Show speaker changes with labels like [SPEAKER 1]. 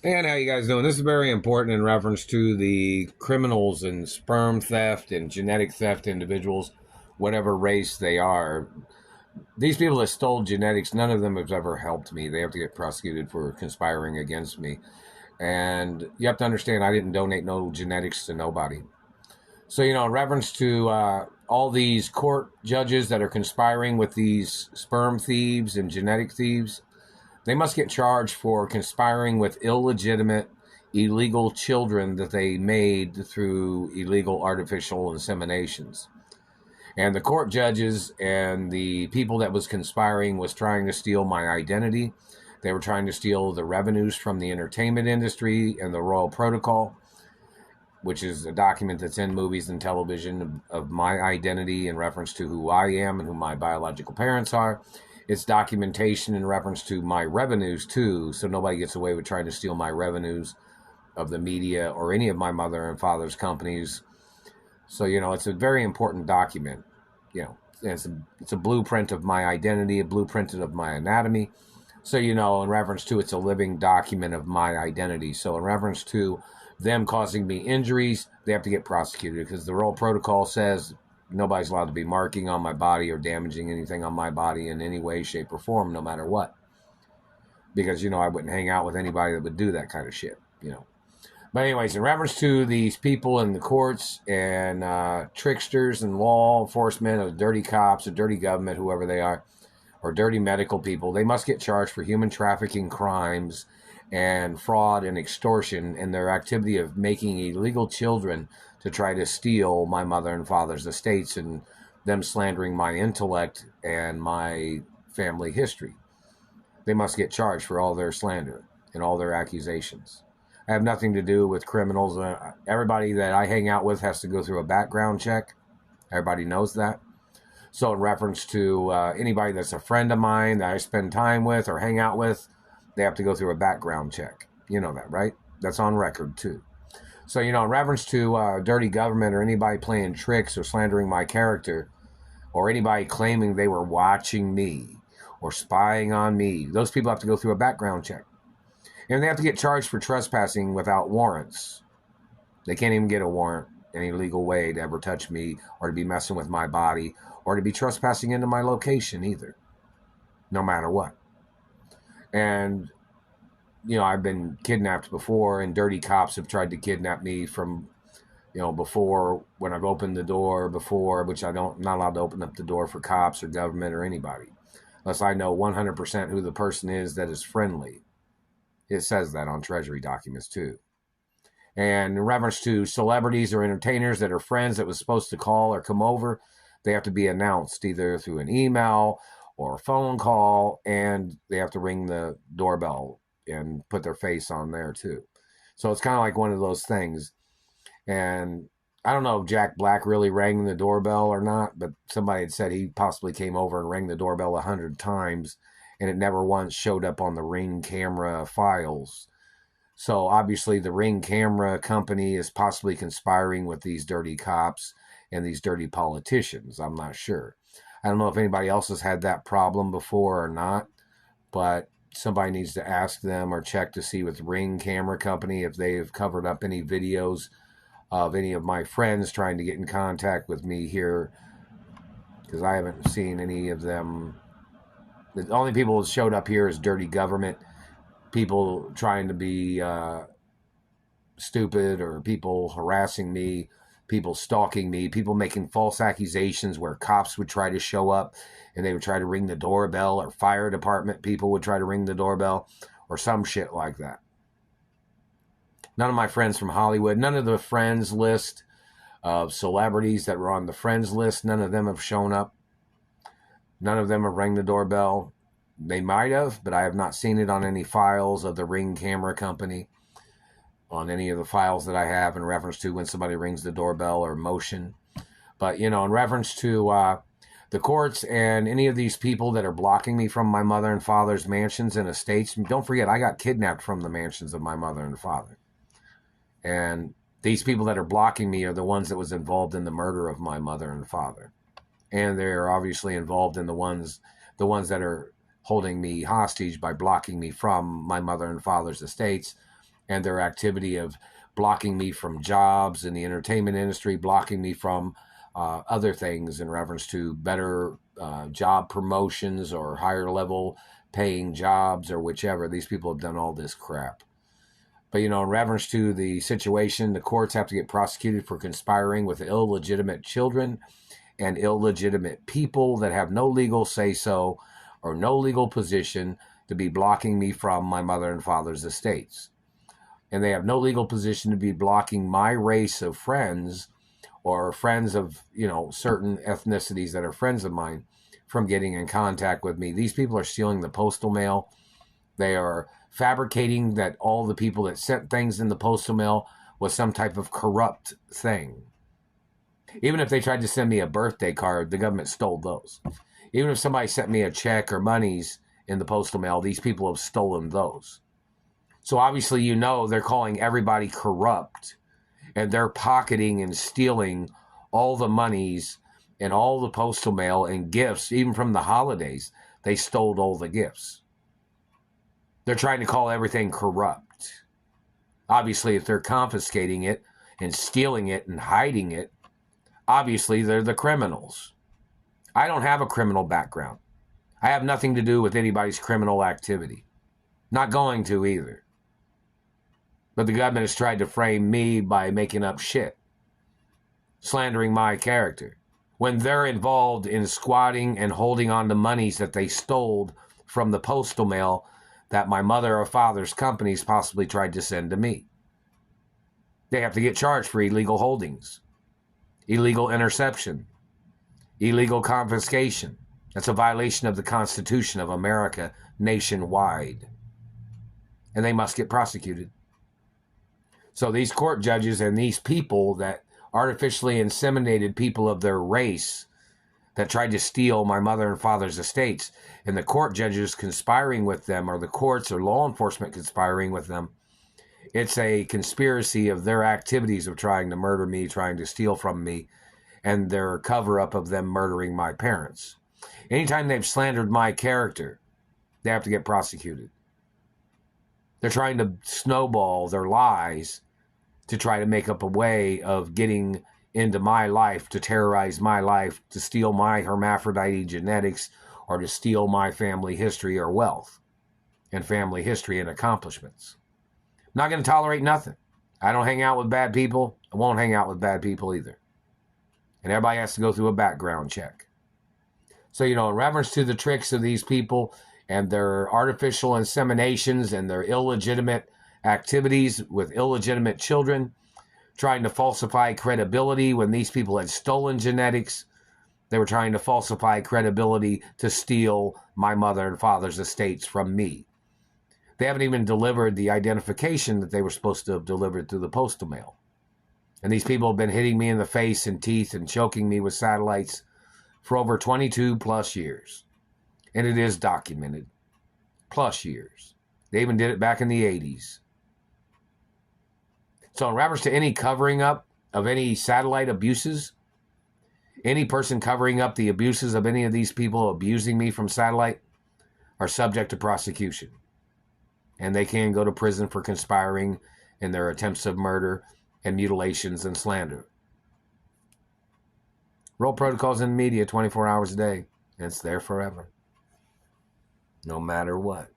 [SPEAKER 1] And how you guys doing? This is very important in reference to the criminals and sperm theft and genetic theft individuals, whatever race they are. These people that stole genetics, none of them have ever helped me. They have to get prosecuted for conspiring against me. And you have to understand, I didn't donate no genetics to nobody. So, in reference to all these court judges that are conspiring with these sperm thieves and genetic thieves, they must get charged for conspiring with illegitimate, illegal children that they made through illegal artificial inseminations. And the court judges and the people that was conspiring was trying to steal my identity. They were trying to steal the revenues from the entertainment industry and the Royal Protocol, which is a document that's in movies and television of my identity in reference to who I am and who my biological parents are. It's documentation in reference to my revenues, too, so nobody gets away with trying to steal my revenues of the media or any of my mother and father's companies. So, it's a very important document. It's a blueprint of my identity, a blueprint of my anatomy. So, in reference to it's a living document of my identity. So, in reference to them causing me injuries, they have to get prosecuted because the Royal Protocol says nobody's allowed to be marking on my body or damaging anything on my body in any way, shape, or form, no matter what. Because, I wouldn't hang out with anybody that would do that kind of shit, But anyways, in reference to these people in the courts and tricksters and law enforcement, or dirty cops, or dirty government, whoever they are, or dirty medical people, they must get charged for human trafficking crimes and fraud and extortion in their activity of making illegal children to try to steal my mother and father's estates and them slandering my intellect and my family history. They must get charged for all their slander and all their accusations. I have nothing to do with criminals. Everybody that I hang out with has to go through a background check. Everybody knows that. So in reference to anybody that's a friend of mine that I spend time with or hang out with, they have to go through a background check. You know that, right? That's on record, too. So, in reference to dirty government or anybody playing tricks or slandering my character or anybody claiming they were watching me or spying on me, those people have to go through a background check. And they have to get charged for trespassing without warrants. They can't even get a warrant in any legal way to ever touch me or to be messing with my body or to be trespassing into my location either, no matter what. And, I've been kidnapped before, and dirty cops have tried to kidnap me from, before when I've opened the door before, which I'm not allowed to open up the door for cops or government or anybody, unless I know 100% who the person is that is friendly. It says that on Treasury documents, too. And in reference to celebrities or entertainers that are friends that was supposed to call or come over, they have to be announced either through an email or a phone call, and they have to ring the doorbell and put their face on there, too. So it's kind of like one of those things. And I don't know if Jack Black really rang the doorbell or not, but somebody had said he possibly came over and rang the doorbell 100 times, and it never once showed up on the Ring camera files. So obviously the Ring camera company is possibly conspiring with these dirty cops and these dirty politicians. I'm not sure. I don't know if anybody else has had that problem before or not, but somebody needs to ask them or check to see with Ring camera company if they have covered up any videos of any of my friends trying to get in contact with me here, because I haven't seen any of them. The only people that showed up here is dirty government, people trying to be stupid, or people harassing me, people stalking me, people making false accusations where cops would try to show up and they would try to ring the doorbell, or fire department people would try to ring the doorbell, or some shit like that. None of my friends from Hollywood, none of the friends list of celebrities that were on the friends list, none of them have shown up. None of them have rang the doorbell. They might have, but I have not seen it on any files of the Ring camera company, on any of the files that I have in reference to when somebody rings the doorbell or motion. But, in reference to the courts and any of these people that are blocking me from my mother and father's mansions and estates, don't forget, I got kidnapped from the mansions of my mother and father. And these people that are blocking me are the ones that was involved in the murder of my mother and father. And they're obviously involved in the ones that are holding me hostage by blocking me from my mother and father's estates and their activity of blocking me from jobs in the entertainment industry, blocking me from other things in reference to better job promotions or higher level paying jobs or whichever. These people have done all this crap. But, in reference to the situation, the courts have to get prosecuted for conspiring with illegitimate children and illegitimate people that have no legal say-so or no legal position to be blocking me from my mother and father's estates. And they have no legal position to be blocking my race of friends or friends of, certain ethnicities that are friends of mine from getting in contact with me. These people are stealing the postal mail. They are fabricating that all the people that sent things in the postal mail was some type of corrupt thing. Even if they tried to send me a birthday card, the government stole those. Even if somebody sent me a check or monies in the postal mail, these people have stolen those. So obviously, they're calling everybody corrupt, and they're pocketing and stealing all the monies and all the postal mail and gifts, even from the holidays. They stole all the gifts. They're trying to call everything corrupt. Obviously, if they're confiscating it and stealing it and hiding it, obviously they're the criminals. I don't have a criminal background. I have nothing to do with anybody's criminal activity. Not going to either. But the government has tried to frame me by making up shit, slandering my character, when they're involved in squatting and holding on to monies that they stole from the postal mail that my mother or father's companies possibly tried to send to me. They have to get charged for illegal holdings, illegal interception, illegal confiscation. That's a violation of the Constitution of America nationwide. And they must get prosecuted. So these court judges and these people that artificially inseminated people of their race that tried to steal my mother and father's estates, and the court judges conspiring with them, or the courts or law enforcement conspiring with them, it's a conspiracy of their activities of trying to murder me, trying to steal from me, and their cover-up of them murdering my parents. Anytime they've slandered my character, they have to get prosecuted. They're trying to snowball their lies to try to make up a way of getting into my life, to terrorize my life, to steal my hermaphrodite genetics, or to steal my family history or wealth and family history and accomplishments. I'm not going to tolerate nothing. I don't hang out with bad people. I won't hang out with bad people either. And everybody has to go through a background check. So, in reference to the tricks of these people and their artificial inseminations and their illegitimate activities with illegitimate children, trying to falsify credibility when these people had stolen genetics, they were trying to falsify credibility to steal my mother and father's estates from me. They haven't even delivered the identification that they were supposed to have delivered through the postal mail. And these people have been hitting me in the face and teeth and choking me with satellites for over 22 plus years. And it is documented. Plus years. They even did it back in the 80s. So in reference to any covering up of any satellite abuses, any person covering up the abuses of any of these people abusing me from satellite are subject to prosecution. And they can go to prison for conspiring in their attempts of murder and mutilations and slander. Roll protocols in the media 24 hours a day. And it's there forever. No matter what.